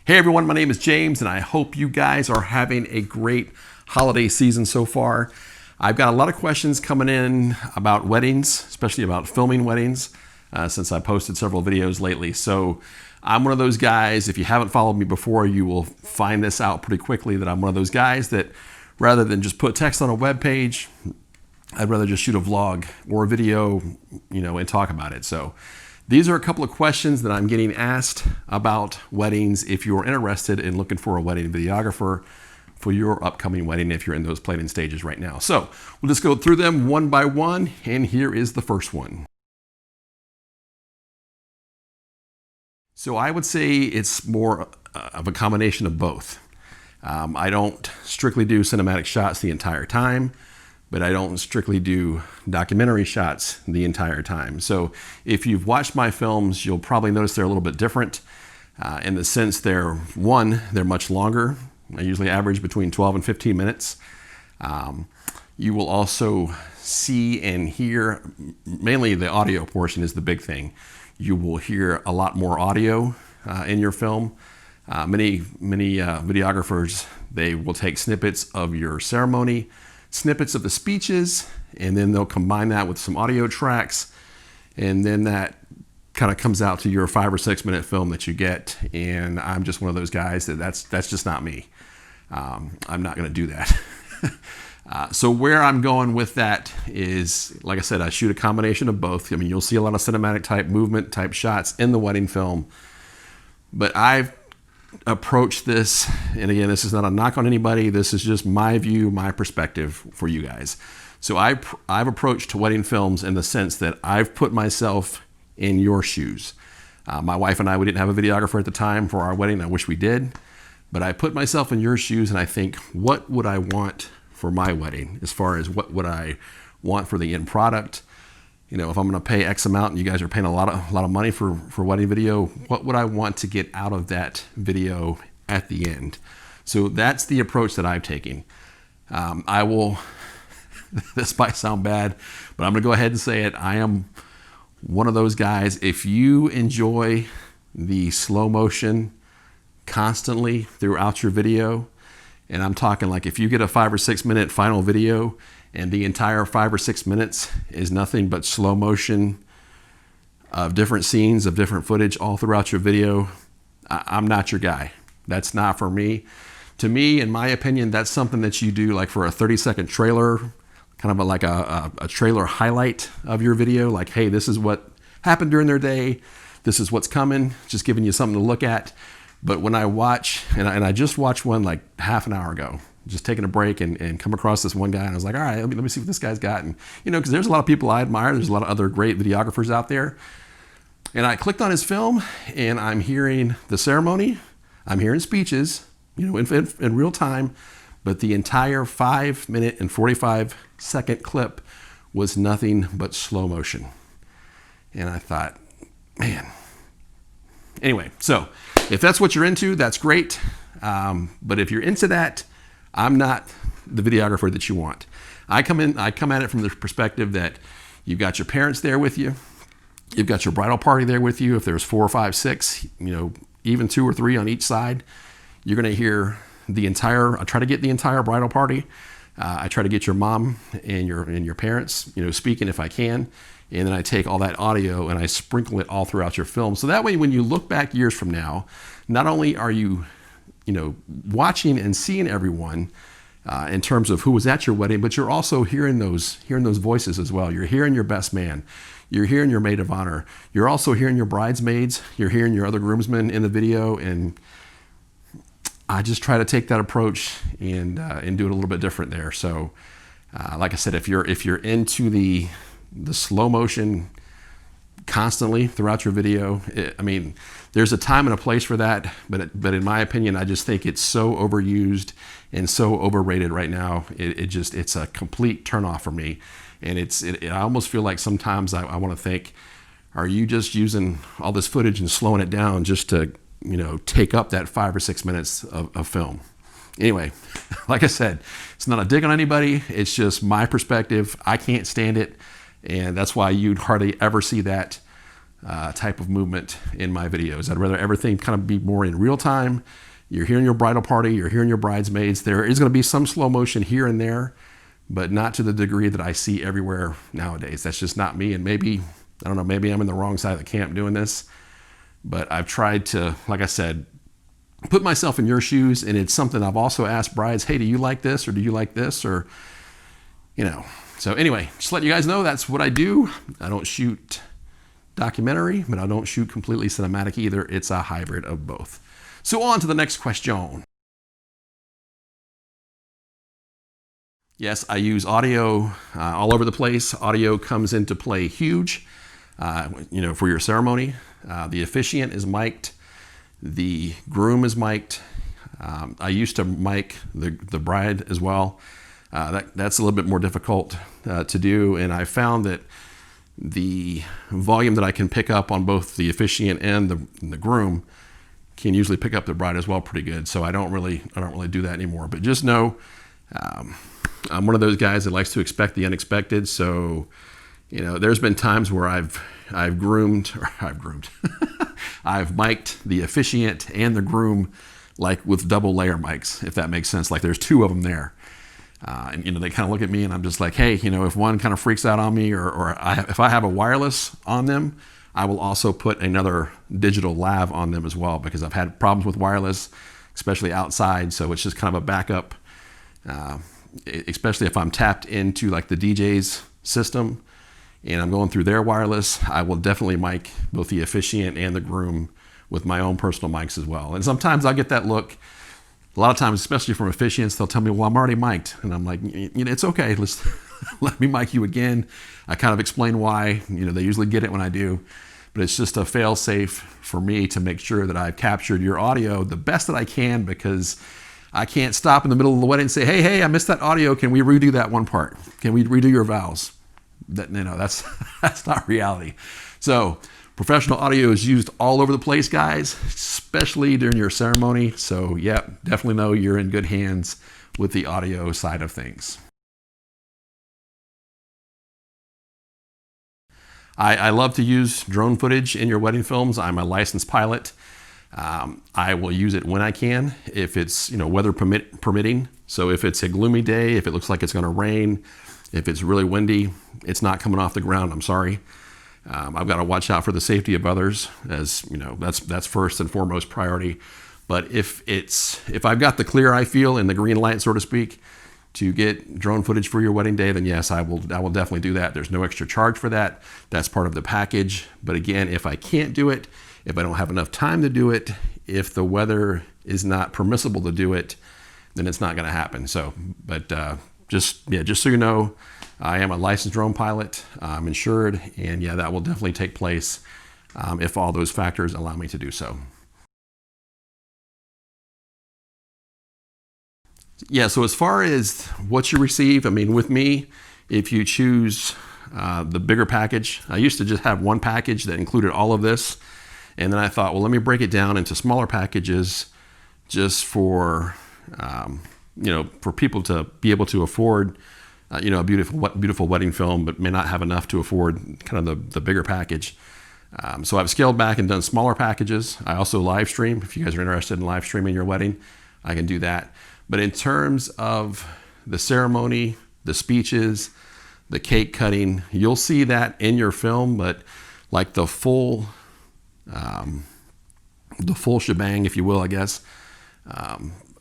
Hey everyone, my name is James and I hope you guys are having a great holiday season so far. I've got a lot of questions coming in about weddings, especially about filming weddings, since I posted several videos lately. So I'm one of those guys, if you haven't followed me before, you will find this out pretty quickly, that I'm one of those guys that rather than just put text on a web page, I'd rather just shoot a vlog or a video, and talk about it. So these are a couple of questions that I'm getting asked about weddings if you're interested in looking for a wedding videographer for your upcoming wedding, if you're in those planning stages right now. So we'll just go through them one by one, and here is the first one. So I would say it's more of a combination of both. I don't strictly do cinematic shots the entire time, but I don't strictly do documentary shots the entire time. So if you've watched my films, you'll probably notice they're a little bit different in the sense they're much longer. I usually average between 12 and 15 minutes. You will also see and hear, mainly the audio portion is the big thing. You will hear a lot more audio in your film. Many videographers, they will take snippets of your ceremony, snippets of the speeches, and then they'll combine that with some audio tracks, and then that kind of comes out to your 5 or 6 minute film that you get. And I'm just one of those guys that's just not me. I'm not going to do that. So where I'm going with that is, like I said, I shoot a combination of both. I mean, you'll see a lot of cinematic type movement type shots in the wedding film, but I've approach this, and again, this is not a knock on anybody, this is just my view, my perspective for you guys. So I've approached wedding films in the sense that I've put myself in your shoes. My wife and I, we didn't have a videographer at the time for our wedding. I wish we did, but I put myself in your shoes and I think, what would I want for my wedding as far as what would I want for the end product? If I'm going to pay X amount and you guys are paying a lot of money for wedding video, what would I want to get out of that video at the end? So that's the approach that I'm taking. I will, this might sound bad, but I'm going to go ahead and say it. I am one of those guys. If you enjoy the slow motion constantly throughout your video, and I'm talking like if you get a 5 or 6 minute final video and the entire 5 or 6 minutes is nothing but slow motion of different scenes, of different footage all throughout your video, I'm not your guy. That's not for me. To me, in my opinion, that's something that you do like for a 30-second trailer, kind of like a trailer highlight of your video. Like, hey, this is what happened during their day. This is what's coming, just giving you something to look at. But when I watch, and I just watched one like half an hour ago, just taking a break and come across this one guy, and I was like, all right, let me see what this guy's got. And, because there's a lot of people I admire. There's a lot of other great videographers out there. And I clicked on his film, and I'm hearing the ceremony. I'm hearing speeches, in real time. But the entire 5 minute and 45 second clip was nothing but slow motion. And I thought, man. Anyway, so if that's what you're into, that's great. But if you're into that, I'm not the videographer that you want. I come at it from the perspective that you've got your parents there with you. You've got your bridal party there with you. If there's 4, 5, 6, even 2 or 3 on each side, you're going to hear I try to get the entire bridal party. I try to get your mom and your parents, speaking if I can. And then I take all that audio and I sprinkle it all throughout your film. So that way, when you look back years from now, not only are you watching and seeing everyone in terms of who was at your wedding, but you're also hearing those voices as well. You're hearing your best man. You're hearing your maid of honor. You're also hearing your bridesmaids. You're hearing your other groomsmen in the video. And I just try to take that approach and do it a little bit different there. So like I said, if you're into the slow motion constantly throughout your video, there's a time and a place for that, but in my opinion, I just think it's so overused and so overrated right now. It's a complete turnoff for me. And I almost feel like sometimes I want to think, are you just using all this footage and slowing it down just to, take up that 5 or 6 minutes of film? Anyway, like I said, it's not a dig on anybody. It's just my perspective. I can't stand it. And that's why you'd hardly ever see that type of movement in my videos. I'd rather everything kind of be more in real time. You're hearing your bridal party, you're hearing your bridesmaids. There is going to be some slow motion here and there, but not to the degree that I see everywhere nowadays. That's just not me. And maybe, I don't know, maybe I'm in the wrong side of the camp doing this, but I've tried to, like I said, put myself in your shoes. And it's something I've also asked brides, hey, do you like this? Or do you like this? Or, you know, so anyway, just let you guys know that's what I do. I don't shoot documentary, but I don't shoot completely cinematic either. It's a hybrid of both. So on to the next question. Yes, I use audio all over the place. Audio comes into play huge, you know, for your ceremony. The officiant is mic'd. The groom is mic'd. I used to mic the bride as well. That's a little bit more difficult to do, and I found that the volume that I can pick up on both the officiant and the groom can usually pick up the bride as well pretty good. So I don't really do that anymore. But just know, I'm one of those guys that likes to expect the unexpected. So, you know, there's been times where I've mic'd the officiant and the groom, like with double layer mics, if that makes sense. Like there's two of them there. And, you know, they kind of look at me and I'm just like, hey, you know, if one kind of freaks out on me if I have a wireless on them, I will also put another digital lav on them as well, because I've had problems with wireless, especially outside. So it's just kind of a backup, especially if I'm tapped into like the DJ's system and I'm going through their wireless. I will definitely mic both the officiant and the groom with my own personal mics as well. And sometimes I'll get that look. A lot of times, especially from officiants, they'll tell me, well, I'm already mic'd. And I'm like, you know, it's okay. Let me mic you again. I kind of explain why. You know, they usually get it when I do. But it's just a fail safe for me to make sure that I've captured your audio the best that I can, because I can't stop in the middle of the wedding and say, hey, I missed that audio. Can we redo that one part? Can we redo your vows? That, you know, that's not reality. So professional audio is used all over the place, guys, especially during your ceremony. So yeah, definitely know you're in good hands with the audio side of things. I love to use drone footage in your wedding films. I'm a licensed pilot. I will use it when I can, if it's, you know, weather permitting. So if it's a gloomy day, if it looks like it's going to rain, if it's really windy, it's not coming off the ground. I'm sorry. I've got to watch out for the safety of others, as you know, that's first and foremost priority. But if I've got the clear I feel and the green light, so to speak, to get drone footage for your wedding day, then yes, I will definitely do that. There's no extra charge for that. That's part of the package. But again, if I can't do it, if I don't have enough time to do it, if the weather is not permissible to do it, then it's not going to happen. So, but just so you know, I am a licensed drone pilot. I'm insured, and yeah, that will definitely take place if all those factors allow me to do so. Yeah, so as far as what you receive, I mean, with me, if you choose the bigger package, I used to just have one package that included all of this. And then I thought, well, let me break it down into smaller packages just for, you know, for people to be able to afford, you know, a beautiful wedding film, but may not have enough to afford kind of the bigger package. So I've scaled back and done smaller packages. I also live stream. If you guys are interested in live streaming your wedding, I can do that. But in terms of the ceremony, the speeches, the cake cutting, you'll see that in your film, but like the full shebang, if you will, I guess,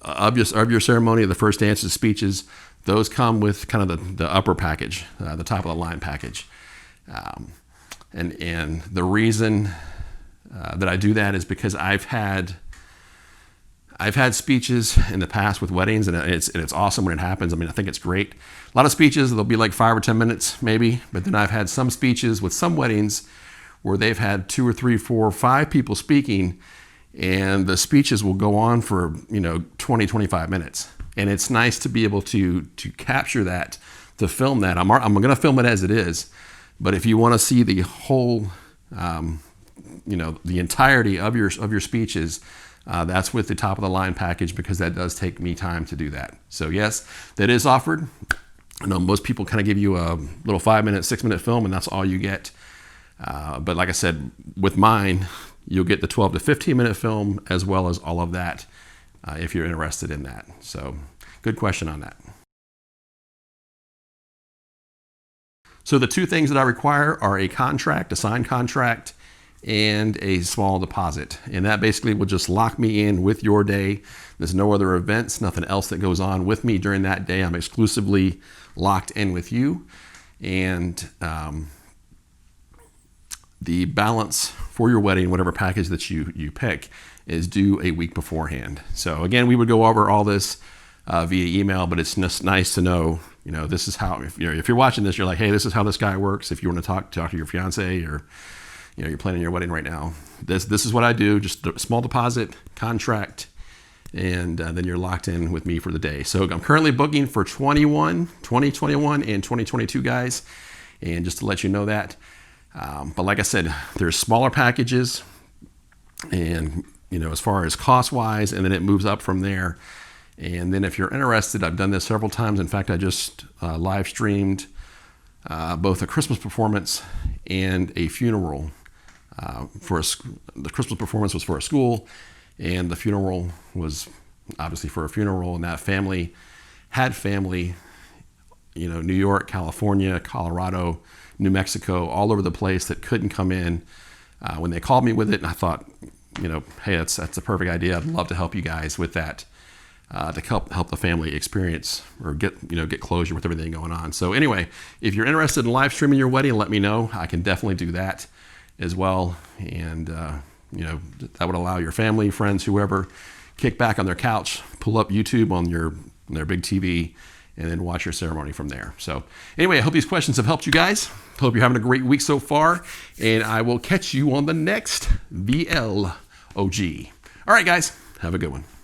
of your ceremony, the first dance, the speeches, those come with kind of the upper package, the top of the line package. And the reason that I do that is because I've had speeches in the past with weddings, and it's awesome when it happens. I mean, I think it's great. A lot of speeches, they'll be like 5 or 10 minutes maybe, but then I've had some speeches with some weddings where they've had 2 or 3, 4, 5 people speaking, and the speeches will go on for, you know, 20, 25 minutes. And it's nice to be able to capture that, to film that. I'm going to film it as it is, but if you want to see the whole, you know, the entirety of your speeches, that's with the top of the line package, because that does take me time to do that. So yes, that is offered. I know most people kind of give you a little 5-minute, 6-minute film, and that's all you get. But like I said, with mine, you'll get the 12 to 15 minute film as well as all of that if you're interested in that. So good question on that. So the two things that I require are a contract, a signed contract, and a small deposit. And that basically will just lock me in with your day. There's no other events, nothing else that goes on with me during that day. I'm exclusively locked in with you. And the balance for your wedding, whatever package that you pick, is due a week beforehand. So again, we would go over all this via email, but it's just nice to know, this is how, if you're watching this, you're like, hey, this is how this guy works. If you want to talk to your fiance, or you're planning your wedding right now, this is what I do. Just a small deposit, contract, and then you're locked in with me for the day. So I'm currently booking for 2021 and 2022 guys, and just to let you know that. But like I said, there's smaller packages, and as far as cost wise, and then it moves up from there. And then if you're interested, I've done this several times. In fact, I just live streamed both a Christmas performance and a funeral. The Christmas performance was for a school, and the funeral was obviously for a funeral. And that family had family, New York, California, Colorado, New Mexico, all over the place that couldn't come in when they called me with it. And I thought, hey, that's a perfect idea. I'd love to help you guys with that, to help the family experience or get closure with everything going on. So anyway, if you're interested in live streaming your wedding, let me know. I can definitely do that as well. And that would allow your family, friends, whoever, kick back on their couch, pull up YouTube on their big TV, and then watch your ceremony from there. So anyway, I hope these questions have helped you guys. Hope you're having a great week so far, and I will catch you on the next VLOG. All right, guys, have a good one.